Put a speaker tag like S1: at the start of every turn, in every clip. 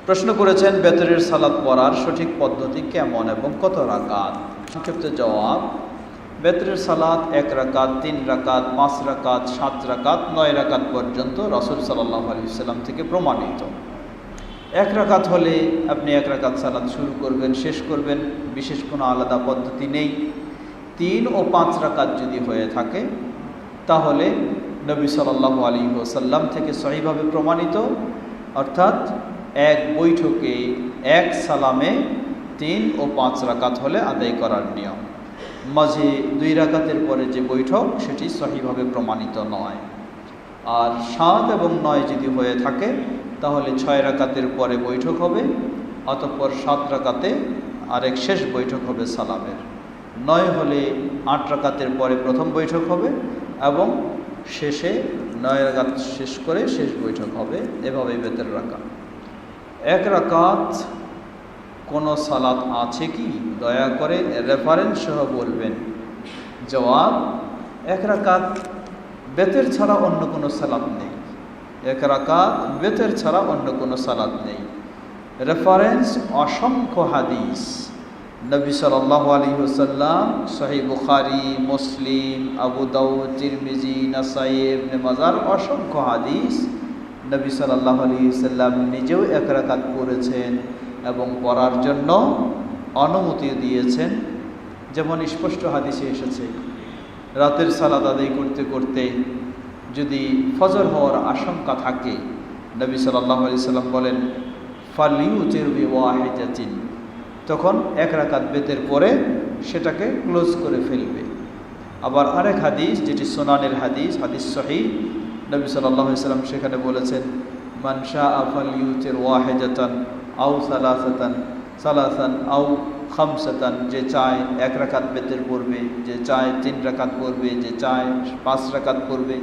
S1: প্রশ্ন করেছেন বেতরের সালাত পড়ার সঠিক পদ্ধতি কেমন এবং কত রাকাত। সংক্ষিপ্ত জবাব, বেতরের সালাত 1 রাকাত, 3 রাকাত, 5 রাকাত, 7 রাকাত, 9 রাকাত পর্যন্ত রাসূল সাল্লাল্লাহু আলাইহি ওয়াসাল্লাম থেকে প্রমাণিত। 1 রাকাত হলে আপনি 1 রাকাত সালাত শুরু করবেন, শেষ করবেন, বিশেষ কোনো আলাদা পদ্ধতি নেই। 3 ও 5 রাকাত যদি হয়ে থাকে তাহলে নবী সাল্লাল্লাহু আলাইহি ওয়াসাল্লাম থেকে সহিভাবে প্রমাণিত, অর্থাৎ এক বৈঠকে এক সালামে 3 ও 5 রাকাত হলে আদায় করার নিয়ম। মাঝে 2 রাকাতের পরে যে বৈঠক সেটি সহিভাবে প্রমাণিত নয়। আর 7 এবং 9 যদি হয়ে থাকে তাহলে 6 রাকাতের পরে বৈঠক হবে, অতঃপর 7 রাকাতে আরেক শেষ বৈঠক হবে সালামের। 9 হলে 8 রাকাতের পরে প্রথম বৈঠক হবে এবং শেষে 9 রাকাত শেষ করে শেষ বৈঠক হবে। এভাবে বেতর রাকাত। 1 রাকাত কোনো সালাত আছে কি? দয়া করে রেফারেন্স সহ বলবেন। জবাব, 1 রাকাত বেতের ছাড়া অন্য কোনো সালাত নেই। 1 রাকাত বেতের ছাড়া অন্য কোনো সালাত নেই। রেফারেন্স অসংখ্য হাদিস, নবী সাল্লাল্লাহু আলাইহি ওয়াসাল্লাম, সহিহ বুখারী, মুসলিম, আবু দাউদ, তিরমিজি, নাসাই, ইবনে মাজার, অসংখ্য হাদিস। নবী সাল্লাল্লাহু আলাইহি ওয়াসাল্লাম নিজেও 1 রাকাত পড়েছেন এবং পড়ার জন্য অনুমতি দিয়েছেন। যেমন স্পষ্ট হাদিসে এসেছে, রাতের সালাত আদায় করতে করতে যদি ফজর হওয়ার আশঙ্কা থাকে, নবী সাল্লাল্লাহু আলাইহি ওয়াসাল্লাম বলেন ফালিউতির বিওয়াহিদাতিন, তখন 1 রাকাত বেতের পরে সেটাকে ক্লোজ করে ফেলবে। আবার আরেক হাদিস, যেটি সুনানের হাদিস, হাদিস সহিহ, নবী সাল্লাল্লাহু আলাইহি ওয়াসাল্লাম সেখানে বলেছেন মান শাআ ফালিউতির ওয়াহিদাতান আও সালাসান আও খামসাতান, যে চায় 1 রাকাত বেতের পড়বে, যে চায় 3 রাকাত পড়বে, যে চায় 5 রাকাত পড়বে।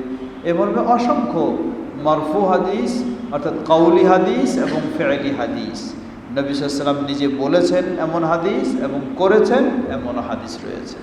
S1: এভাবে অসংখ্য মারফু হাদিস, অর্থাৎ কাউলি হাদিস এবং ফি'লি হাদিস, নবী সাল্লাল্লাহু আলাইহি ওয়াসাল্লাম নিজে বলেছেন এমন হাদিস এবং করেছেন এমন হাদিস রয়েছে।